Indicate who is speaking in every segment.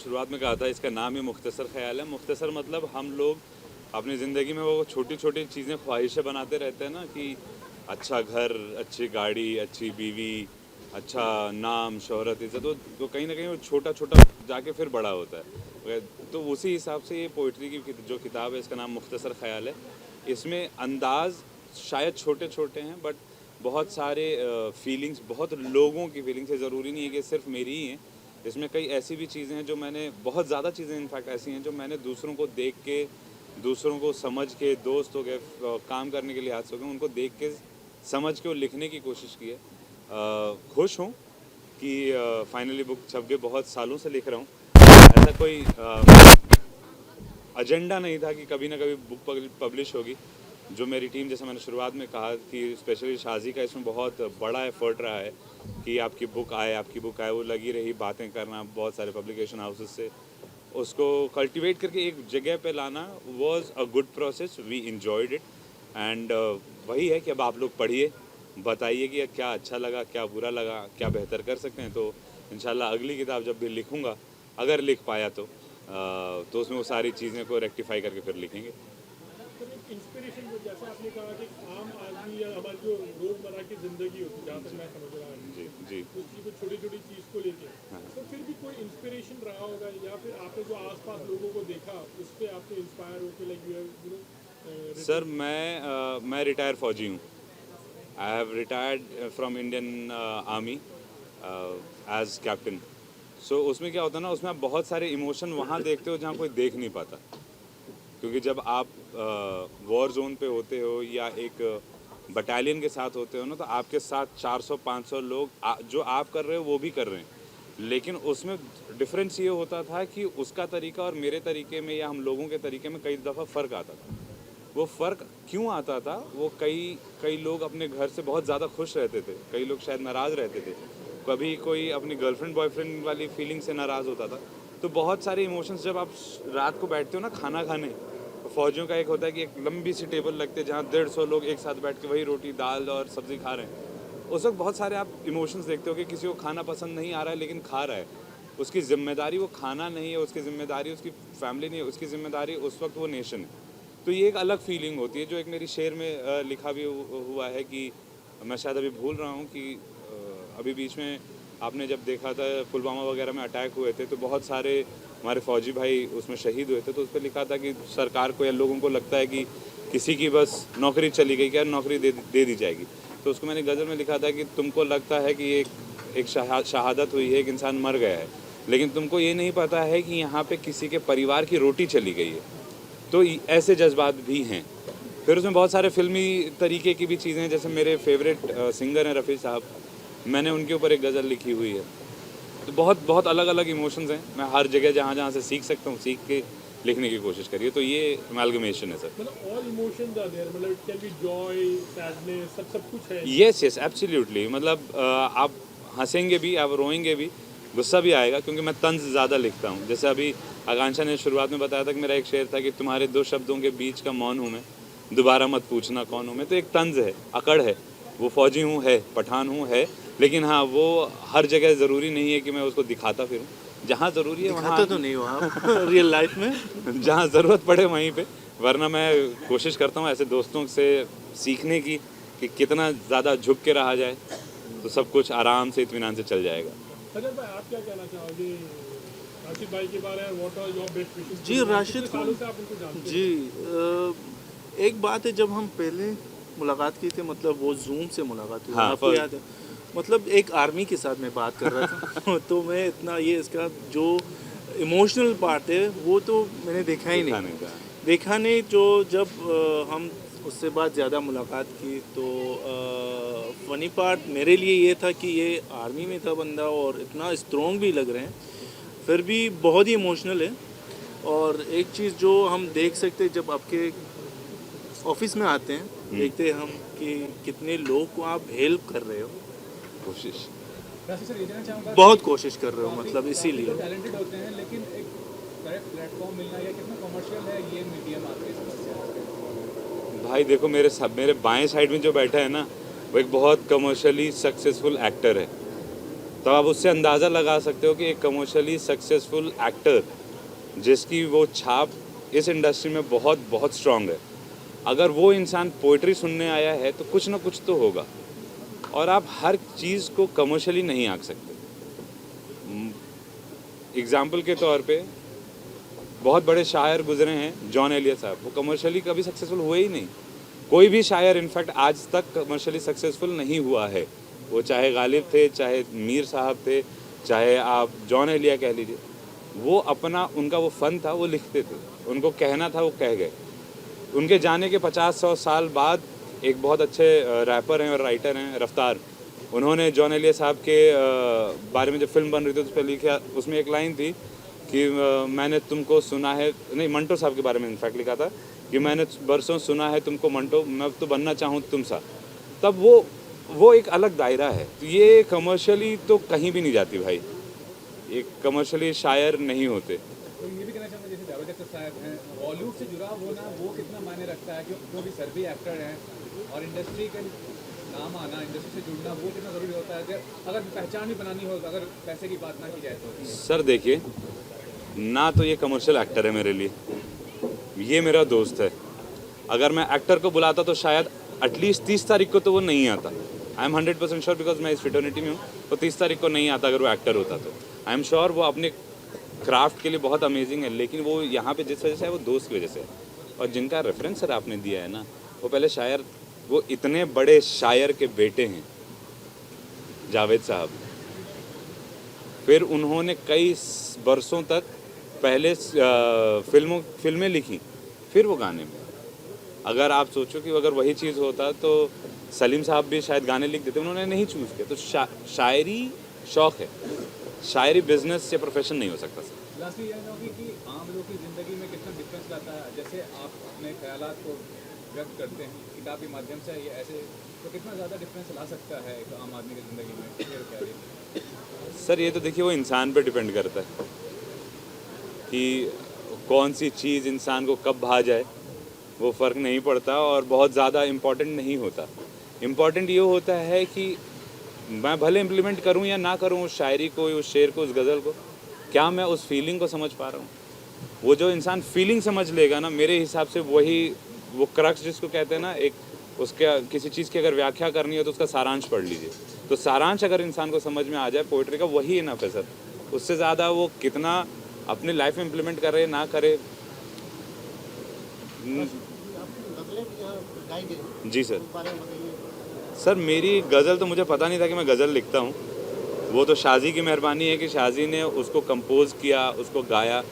Speaker 1: शुरुआत में कहा था इसका नाम ही मुख्तसर ख्याल है। मुख्तसर मतलब हम लोग अपनी ज़िंदगी में वो छोटी छोटी चीज़ें ख्वाहिशें बनाते रहते हैं ना, कि अच्छा घर, अच्छी गाड़ी, अच्छी बीवी, अच्छा नाम, शोहरत, इज़्ज़त, तो कहीं ना कहीं वो छोटा छोटा जाके फिर बड़ा होता है। तो उसी हिसाब से ये पोइट्री की जो किताब है इसका नाम मुख्तसर ख्याल है। इसमें अंदाज शायद छोटे छोटे हैं, बट बहुत सारे फीलिंग्स, बहुत लोगों की फीलिंग्स है, ज़रूरी नहीं है कि सिर्फ मेरी ही हैं। इसमें कई ऐसी भी चीज़ें हैं जो मैंने, बहुत ज़्यादा चीज़ें इनफैक्ट ऐसी हैं जो मैंने दूसरों को देख के, दूसरों को समझ के, दोस्त हो गए, काम करने के लिहाज से हो गए, उनको देख के समझ के और लिखने की कोशिश की है। खुश हूँ कि फाइनली बुक छप गई। बहुत सालों से लिख रहा हूँ, ऐसा कोई एजेंडा नहीं था कि कभी ना कभी बुक पब्लिश होगी। जो मेरी टीम, जैसे मैंने शुरुआत में कहा कि स्पेशली शाजी का इसमें बहुत बड़ा एफर्ट रहा है कि आपकी बुक आए, वो लगी रही बातें करना बहुत सारे पब्लिकेशन हाउसेस से, उसको कल्टीवेट करके एक जगह पे लाना was a good process. We enjoyed it and वही है कि अब आप लोग पढ़िए, बताइए कि क्या अच्छा लगा, क्या बुरा लगा, क्या बेहतर कर सकते हैं। तो इंशाल्लाह अगली किताब जब भी लिखूँगा, अगर लिख पाया तो उसमें वो सारी चीज़ें को रेक्टिफाई करके फिर लिखेंगे।
Speaker 2: इंस्पिरेशन जो जैसा आपने कहा कि आम आदमी या हमारी जो रोज़मर्रा की ज़िंदगी होती है, जहाँ तक मैं समझ रहा हूँ
Speaker 1: जी जी
Speaker 2: उसकी कोई छोटी छोटी चीज़ को लेके, तो फिर भी कोई इंस्पिरेशन रहा होगा, या फिर आपने जो आसपास लोगों को देखा उस पर आपने इंस्पायर होकर लाइक यू नो।
Speaker 1: सर, मैं रिटायर फौजी हूँ। I have retired from Indian army as captain. So उसमें क्या होता है ना, उसमें आप बहुत सारे इमोशन वहाँ देखते हो जहाँ कोई देख नहीं पाता। क्योंकि जब आप वॉर जोन पे होते हो या एक बटालियन के साथ होते हो ना, तो आपके साथ 400-500 लोग जो आप कर रहे हो वो भी कर रहे हैं। लेकिन उसमें डिफरेंस ये होता था कि उसका तरीका और मेरे तरीके में या हम लोगों के तरीके में कई दफ़ा फ़र्क आता था। वो फ़र्क क्यों आता था? वो कई लोग अपने घर से बहुत ज़्यादा खुश रहते थे, कई लोग शायद नाराज़ रहते थे, कभी कोई अपनी गर्लफ्रेंड बॉयफ्रेंड वाली फीलिंग से नाराज़ होता था। तो बहुत सारे इमोशंस, जब आप रात को बैठते हो ना खाना खाने, तो फौजियों का एक होता है कि एक लंबी सी टेबल लगती है जहाँ 150 लोग एक साथ बैठ के वही रोटी दाल और सब्ज़ी खा रहे हैं। उस वक्त बहुत सारे आप इमोशंस देखते हो कि किसी को खाना पसंद नहीं आ रहा है लेकिन खा रहा है। उसकी ज़िम्मेदारी वो खाना नहीं है, उसकी ज़िम्मेदारी उसकी फैमिली नहीं है, उसकी ज़िम्मेदारी उस वक्त वो नेशन है। तो ये एक अलग फीलिंग होती है, जो एक मेरी शेर में लिखा भी हुआ है कि मैं शायद अभी भूल रहा हूँ कि अभी बीच में आपने जब देखा था पुलवामा वगैरह में अटैक हुए थे, तो बहुत सारे हमारे फौजी भाई उसमें शहीद हुए थे। तो उस पर लिखा था कि सरकार को या लोगों को लगता है कि किसी की बस नौकरी चली गई, क्या नौकरी दे दी जाएगी। तो उसको मैंने गज़ल में लिखा था कि तुमको लगता है कि एक शहादत हुई है, एक इंसान मर गया है, लेकिन तुमको ये नहीं पता है कि यहाँ पे किसी के परिवार की रोटी चली गई है। तो ऐसे जज्बात भी हैं। फिर उसमें बहुत सारे फ़िल्मी तरीके की भी चीज़ें हैं, जैसे मेरे फेवरेट सिंगर हैं रफ़ी साहब, मैंने उनके ऊपर एक गज़ल लिखी हुई है। तो बहुत बहुत अलग अलग इमोशंस हैं। मैं हर जगह जहाँ जहाँ से सीख सकता हूँ सीख के लिखने की कोशिश करिए। तो ये अमेलगमेशन है सर।
Speaker 2: मतलब ऑल इमोशंस आर देयर, मतलब it can be Joy, sadness, सब कुछ है।
Speaker 1: Yes yes absolutely. मतलब आप हंसेंगे भी, आप रोएंगे भी, गुस्सा भी आएगा, क्योंकि मैं तंज ज़्यादा लिखता हूँ। जैसे अभी आकांक्षा ने शुरुआत में बताया था कि मेरा एक शेर था कि तुम्हारे दो शब्दों के बीच का मौन हूँ मैं, दोबारा मत पूछना कौन हूँ मैं। तो एक तंज है, अकड़ है। वो फौजी हूँ है, पठान हूँ है, लेकिन हाँ वो हर जगह ज़रूरी नहीं है कि मैं उसको दिखाता फिरूँ। जहाँ ज़रूरी है वहाँ
Speaker 3: दिखाता तो नहीं हो आप रियल लाइफ में।
Speaker 1: जहाँ ज़रूरत पड़े वहीं पे। वरना मैं कोशिश करता हूँ ऐसे दोस्तों से सीखने की कि कितना ज़्यादा झुक के रहा जाए तो सब कुछ आराम से इत्मीनान से चल जाएगा।
Speaker 2: सजल भाई, आप क्या कहना चाहोगे राशिद भाई के बारे में? What are your best wishes?
Speaker 3: जी राशिद को,
Speaker 2: सालों से आप उनको जानते हैं।
Speaker 3: जी एक बात है, जब हम पहले मुलाकात की थी, मतलब वो जूम से मुलाकात हुई,
Speaker 1: हाँ,
Speaker 3: आपको याद है? मतलब एक आर्मी के साथ मैं बात कर रहा था तो मैं इतना, ये इसका जो इमोशनल पार्ट है वो तो मैंने देखा ही नहीं। जो जब हम उससे बाद ज़्यादा मुलाकात की, तो फ़नी पार्ट मेरे लिए ये था कि ये आर्मी में था बंदा और इतना स्ट्रॉन्ग भी लग रहे हैं, फिर भी बहुत ही इमोशनल है। और एक चीज़ जो हम देख सकते हैं, जब आपके ऑफिस में आते हैं, देखते हैं हम कि कितने लोग को आप हेल्प कर रहे हो,
Speaker 1: कोशिश
Speaker 4: वैसे सर ये कहना चाहूँगा,
Speaker 3: बहुत कोशिश कर रहे हो, मतलब इसीलिए
Speaker 4: टैलेंटेड होते हैं लेकिन एक करेक्ट प्लेटफॉर्म मिलना या कितना कमर्शियल है ये मीडियम आपकी समस्या।
Speaker 1: भाई देखो, मेरे बाएं साइड में जो बैठा है ना, वो एक बहुत कमर्शियली सक्सेसफुल एक्टर है। तो आप उससे अंदाज़ा लगा सकते हो कि एक कमर्शियली सक्सेसफुल एक्टर जिसकी वो छाप इस इंडस्ट्री में बहुत बहुत स्ट्रांग है, अगर वो इंसान पोइट्री सुनने आया है तो कुछ ना कुछ तो होगा। और आप हर चीज़ को कमर्शियली नहीं आंक सकते। एग्जाम्पल के तौर पे बहुत बड़े शायर गुजरे हैं, जॉन एलियट साहब, वो कमर्शियली कभी सक्सेसफुल हुए ही नहीं। कोई भी शायर इनफैक्ट आज तक कमर्शियली सक्सेसफुल नहीं हुआ है, वो चाहे गालिब थे, चाहे मीर साहब थे, चाहे आप जॉन एलिया कह लीजिए। वो अपना, उनका वो फ़न था, वो लिखते थे, उनको कहना था, वो कह गए। उनके जाने के 50-100 साल बाद एक बहुत अच्छे रैपर हैं और राइटर हैं, रफ्तार, उन्होंने जॉन एलिया साहब के बारे में जब फिल्म बन रही थी उस पर लिखा, उसमें एक लाइन थी कि मैंने तुमको सुना है, नहीं मंटो साहब के बारे में इनफैक्ट लिखा था कि मैंने बरसों सुना है तुमको मंटो, मैं तो बनना चाहूँ तुम सा। तब वो एक अलग दायरा है। तो ये कमर्शियली तो कहीं भी नहीं जाती भाई, ये कमर्शियली शायर नहीं होते।
Speaker 4: तो ये भी कहना चाहूँगा, जैसे जावेद अख्तर साहब हैं, बॉलीवुड से जुड़ाव होना वो कितना मायने रखता है, क्योंकि सर भी एक्टर हैं, और इंडस्ट्री का नाम आना, इंडस्ट्री से जुड़ना वो कितना ज़रूरी होता है, अगर पहचान भी बनानी हो, अगर पैसे की बात ना की जाए तो।
Speaker 1: सर देखिए, ना तो ये कमर्शियल एक्टर है मेरे लिए, ये मेरा दोस्त है। अगर मैं एक्टर को बुलाता तो शायद एटलीस्ट 30 तारीख को तो वो नहीं आता। आई एम 100% श्योर, बिकॉज मैं इस फ्रेटर्निटी में हूँ, तो 30 तारीख को नहीं आता अगर वो एक्टर होता तो। आई एम श्योर वो अपने क्राफ्ट के लिए बहुत अमेजिंग है, लेकिन वो यहाँ पे जिस वजह से है वो दोस्त की वजह से है। और जिनका रेफरेंस सर आपने दिया है ना, वो पहले शायर, वो इतने बड़े शायर के बेटे हैं जावेद साहब। फिर उन्होंने कई बरसों तक पहले फिल्में लिखी, फिर वो गाने में। अगर आप सोचो कि अगर वही चीज़ होता तो सलीम साहब भी शायद गाने लिख देते, उन्होंने नहीं चूज़ किया। तो शायरी शौक़ है, शायरी बिजनेस या प्रोफेशन नहीं हो सकता सर।
Speaker 4: लास्टली ये कहूँगी कि आम लोग की ज़िंदगी में कितना डिफरेंस लाता है, जैसे आप अपने ख्यालात को व्यक्त करते हैं किताब के माध्यम से या ऐसे, तो कितना ज़्यादा डिफरेंस ला सकता है एक आम आदमी की ज़िंदगी में? फिर क्या
Speaker 1: सर ये तो देखिए वो इंसान पे डिपेंड करता है कि कौन सी चीज़ इंसान को कब भा जाए, वो फ़र्क नहीं पड़ता और बहुत ज़्यादा इम्पॉर्टेंट नहीं होता। इम्पॉर्टेंट ये होता है कि मैं भले इम्प्लीमेंट करूं या ना करूं उस शायरी को, उस शेर को, उस गज़ल को, क्या मैं उस फीलिंग को समझ पा रहा हूं। वो जो इंसान फीलिंग समझ लेगा ना, मेरे हिसाब से वही वो क्रक्स जिसको कहते हैं ना, एक उसके किसी चीज़ की अगर व्याख्या करनी हो तो उसका सारांश पढ़ लीजिए। तो सारांश अगर इंसान को समझ में आ जाए पोइट्री का, वही इनफ है सर। उससे ज़्यादा वो कितना अपनी लाइफ में इम्प्लीमेंट करे ना करे। जी सर। सर मेरी गज़ल तो मुझे पता नहीं था कि मैं गज़ल लिखता हूँ। वो तो शाजी की मेहरबानी है कि शाजी ने उसको कंपोज़ किया, उसको गाया।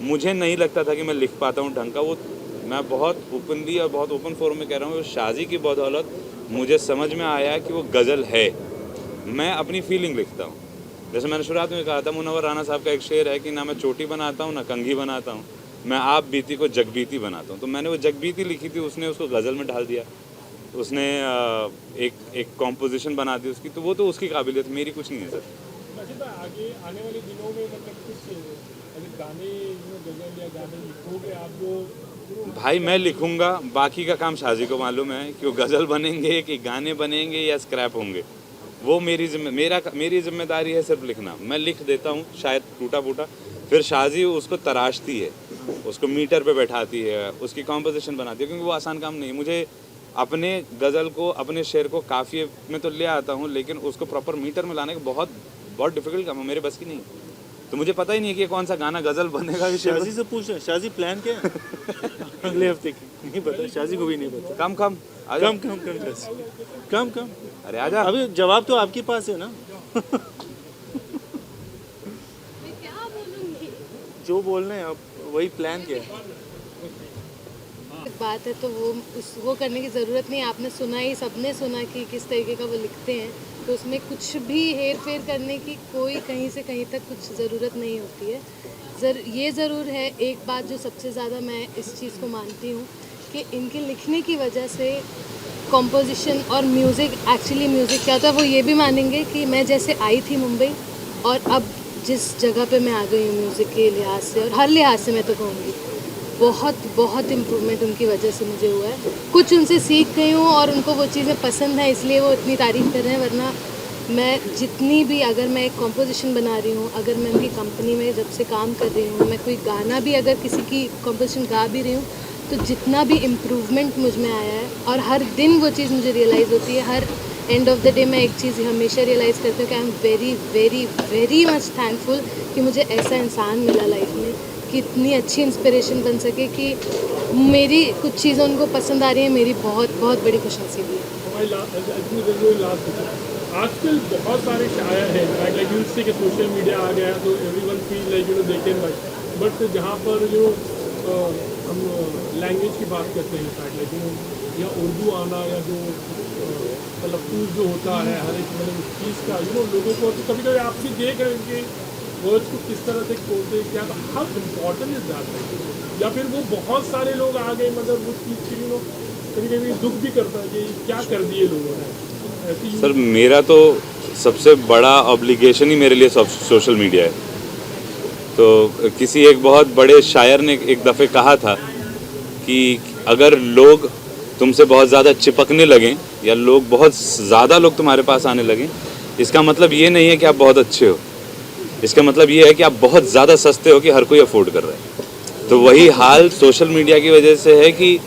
Speaker 1: मुझे नहीं लगता था कि मैं लिख पाता हूँ ढंग का। वो मैं बहुत ओपनली और बहुत ओपन फोरम में कह रहा हूँ, वो शाजी की बदौलत मुझे समझ में आया कि वो गज़ल है। मैं अपनी फीलिंग लिखता हूँ। जैसे मैंने शुरुआत में कहा था, मुनव्वर राना साहब का एक शेर है कि ना मैं चोटी बनाता हूँ ना कंघी बनाता हूँ, मैं आप बीती को जगबीती बनाता हूँ। तो मैंने वो जगबीती लिखी थी, उसने उसको गज़ल में ढाल दिया, उसने एक कॉम्पोजिशन बना दी उसकी। तो वो तो उसकी काबिलियत, मेरी कुछ नहीं है सर।
Speaker 2: राशिद भाई, आगे आने वाले दिनों में मतलब कुछ गाने, गज़ल या गाने लिखोगे आप जो?
Speaker 1: भाई मैं लिखूंगा, बाकी का काम शाजी को मालूम है कि वो गज़ल बनेंगे कि गाने बनेंगे या स्क्रैप होंगे। वो मेरी जिम्मेदारी है सिर्फ लिखना। मैं लिख देता हूँ शायद टूटा फूटा, फिर शाजी उसको तराशती है, उसको मीटर पे बैठाती है, उसकी कॉम्पोजिशन बनाती है, क्योंकि वो आसान काम नहीं है। मुझे अपने गज़ल को, अपने शेर को काफ़िए में तो ले आता हूँ, लेकिन उसको प्रॉपर मीटर में लाने का बहुत डिफिकल्ट काम है, मेरे बस की नहीं। तो मुझे पता ही नहीं है कि कौन सा गाना गज़ल बनेगा।
Speaker 3: शाजी से पूछ रहे हैं, शाजी प्लान क्या है अगले हफ्ते की? नहीं पता, शाजी को भी नहीं पता।
Speaker 1: कम
Speaker 3: कम
Speaker 1: अरे आजा।
Speaker 3: अभी जवाब तो आपके पास है ना
Speaker 5: मैं क्या बोलूँगी?
Speaker 3: जो बोल रहे हैं आप, वही प्लान क्या है?
Speaker 5: बात है तो वो करने की ज़रूरत नहीं। आपने सुना ही, सबने सुना कि किस तरीके का वो लिखते हैं, तो उसमें कुछ भी हेर फेर करने की कोई कहीं से कहीं तक कुछ ज़रूरत नहीं होती है। ये ज़रूर है, एक बात जो सबसे ज़्यादा मैं इस चीज़ को मानती हूँ कि इनके लिखने की वजह से कॉम्पोजिशन और म्यूज़िक, एक्चुअली म्यूज़िक क्या होता है, वो ये भी मानेंगे कि मैं जैसे आई थी मुंबई और अब जिस जगह पे मैं आ गई हूँ म्यूज़िक के लिहाज से और हर लिहाज से, मैं तो कहूँगी बहुत इम्प्रूवमेंट उनकी वजह से मुझे हुआ है। कुछ उनसे सीख गई हूँ और उनको वो चीज़ें पसंद है, इसलिए वो इतनी तारीफ़ कर रहे हैं, वरना मैं जितनी भी, अगर मैं एक कॉम्पोजिशन बना रही हूँ, अगर मैं उनकी कंपनी में जब से काम कर रही हूँ, मैं कोई गाना भी अगर किसी की कॉम्पोजिशन गा भी रही हूँ, तो जितना भी इम्प्रूवमेंट मुझ में आया है, और हर दिन वो चीज़ मुझे रियलाइज़ होती है, her end of the day मैं एक चीज़ हमेशा रियलाइज़ करती हूँ कि I am very very very much thankful कि मुझे ऐसा इंसान मिला लाइफ में कि इतनी अच्छी इंस्पिरेशन बन सके, कि मेरी कुछ चीज़ें उनको पसंद आ रही हैं, मेरी बहुत बहुत बड़ी खुशनसीबी है।
Speaker 2: हमारी लास्ट आजकल बहुत सारे शायर हैं, लाइक यू से कि सोशल मीडिया आ गया तो everyone feel like they can buy, but जहाँ पर हम लैंग्वेज की बात करते हैं, लाइक या उर्दू आना, या जो तलफ़्फ़ुज़ जो होता है हर एक मतलब उस चीज़ का लोगों को कभी कभी आप भी देख रहे हैं कि वर्ड्स को किस तरह से बोलते हैं, क्या हाउ इम्पोर्टेंट इज दैट, या फिर वो बहुत सारे लोग आ गए मतलब उस चीज़ के कभी कभी दुख भी करता है कि क्या कर दिए लोगों ने।
Speaker 1: सर मेरा तो सबसे बड़ा ऑब्लिगेशन ही मेरे लिए सोशल मीडिया है। तो किसी एक बहुत बड़े शायर ने एक दफ़े कहा था कि अगर लोग तुमसे बहुत ज़्यादा चिपकने लगें या लोग बहुत ज़्यादा लोग तुम्हारे पास आने लगें, इसका मतलब ये नहीं है कि आप बहुत अच्छे हो, इसका मतलब ये है कि आप बहुत ज़्यादा सस्ते हो कि हर कोई अफोर्ड कर रहा है। तो वही हाल सोशल मीडिया की वजह से है कि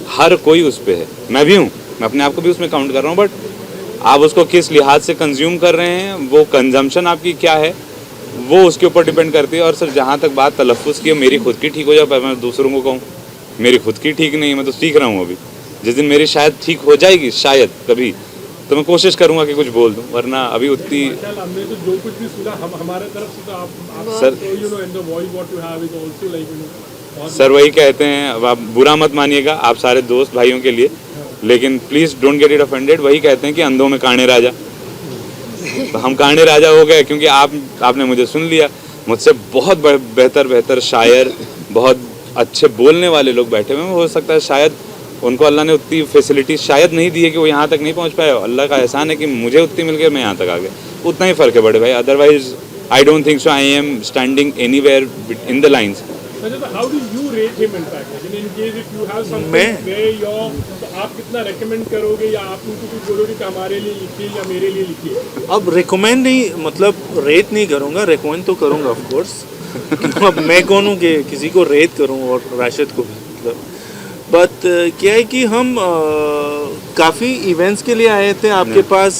Speaker 1: हर कोई उस पर है, मैं भी हूँ, मैं अपने आप को भी उसमें काउंट कर रहा हूँ, बट आप उसको किस लिहाज से कंज्यूम कर रहे हैं, वो कंजम्पशन आपकी क्या है, वो उसके ऊपर डिपेंड करती है। और सर जहाँ तक बात तलफ़्फ़ुज़ की, मेरी खुद की ठीक हो जाए पर मैं दूसरों को कहूँ मेरी खुद की ठीक नहीं है, मैं तो सीख रहा हूँ अभी। जिस दिन मेरी शायद ठीक हो जाएगी, शायद कभी, तो मैं कोशिश करूँगा कि कुछ बोल दूँ, वरना अभी उतनी।
Speaker 2: हमने तो जो कुछ भी सुना हमारे तरफ से, तो आप
Speaker 1: सर सर वही कहते हैं, अब आप बुरा मत मानिएगा, आप सारे दोस्त भाइयों के लिए, लेकिन please don't get it offended. वही कहते हैं कि अंधों में काणे राजा, तो हम काणे राजा हो गए क्योंकि आपने मुझे सुन लिया। मुझसे बहुत बेहतर शायर, बहुत अच्छे बोलने वाले लोग बैठे हुए हैं, हो सकता है शायद उनको अल्लाह ने उतनी फैसिलिटी शायद नहीं दी है कि वो यहाँ तक नहीं पहुँच पाए। अल्लाह का एहसान है कि मुझे उतनी मिल गई, मैं यहाँ तक आ गया, उतना ही फ़र्क है बड़े भाई। Otherwise I don't think so I am standing anywhere in the lines.
Speaker 2: How do you rate him in fact? In case if you have something where you're, तो आप कितना recommend करोगे, या आप उनको कुछ बोलोगे कि हमारे लिए लिखिए या मेरे लिए लिखिए?
Speaker 3: अब रिकमेंड नहीं, मतलब रेट नहीं करूँगा, रिकमेंड तो करूँगा ऑफ कोर्स। अब मैं कौन हूँ कि किसी को रेट करूँ, और राशिद को मतलब। बट क्या है कि हम काफ़ी इवेंट्स के लिए आए थे आपके पास।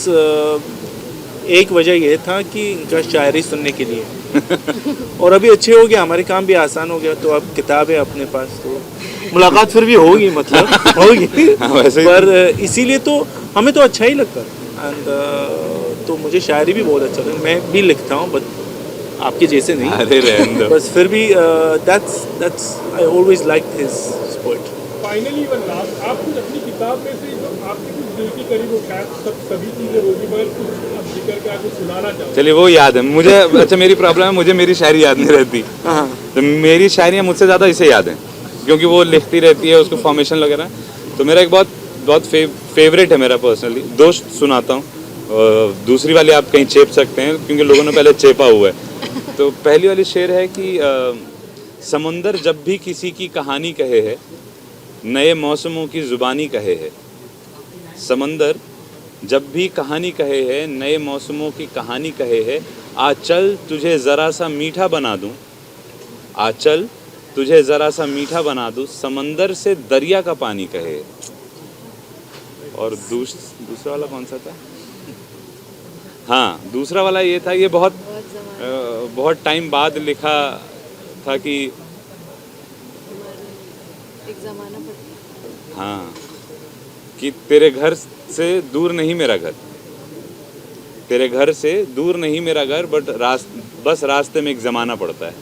Speaker 3: एक वजह यह था कि इनका शायरी सुनने के लिए और अभी अच्छे हो गया, हमारे काम भी आसान हो गया, तो अब किताब है अपने पास, तो मुलाकात फिर भी होगी, मतलब होगी। पर इसीलिए तो हमें तो अच्छा ही लगता है, एंड तो मुझे शायरी भी बहुत अच्छा लगता है, मैं भी लिखता हूँ, बट आपके जैसे नहीं।
Speaker 1: अरे रहने दो।
Speaker 3: बस फिर भी that's I always like his poetry.
Speaker 2: Finally one last, आप कुछ अपनी किताब में से जो आपके कुछ दिल के करीब हो, शायद सभी चीज़ें होगी, मगर कुछ आप जिक्र के आपको सुनाना चाहो?
Speaker 1: चलिए वो याद है मुझे। अच्छा मेरी प्रॉब्लम है, मुझे मेरी शायरी याद नहीं रहती, तो मेरी शायरियाँ मुझसे ज़्यादा इसे याद हैं क्योंकि वो लिखती रहती है, उसको फॉर्मेशन वगैरह। तो मेरा एक बहुत फेवरेट है मेरा पर्सनली, दोस्त सुनाता हूँ। दूसरी वाली आप कहीं चेप सकते हैं क्योंकि लोगों ने पहले चेपा हुआ है। तो पहली वाली शेर है कि समुंदर जब भी किसी की कहानी कहे है, नए मौसमों की ज़ुबानी कहे है। समंदर जब भी कहानी कहे है, नए मौसमों की कहानी कहे है। आ चल तुझे ज़रा सा मीठा बना दूँ, आ चल तुझे ज़रा सा मीठा बना दूँ, समंदर से दरिया का पानी कहे। और दूसरा वाला कौन सा था? हाँ, दूसरा वाला ये था, ये बहुत टाइम बाद लिखा था कि
Speaker 5: एक ज़माना पड़ता,
Speaker 1: हाँ, कि तेरे घर से दूर नहीं मेरा घर, तेरे घर से दूर नहीं मेरा घर, बट बस रास्ते में एक ज़माना पड़ता है।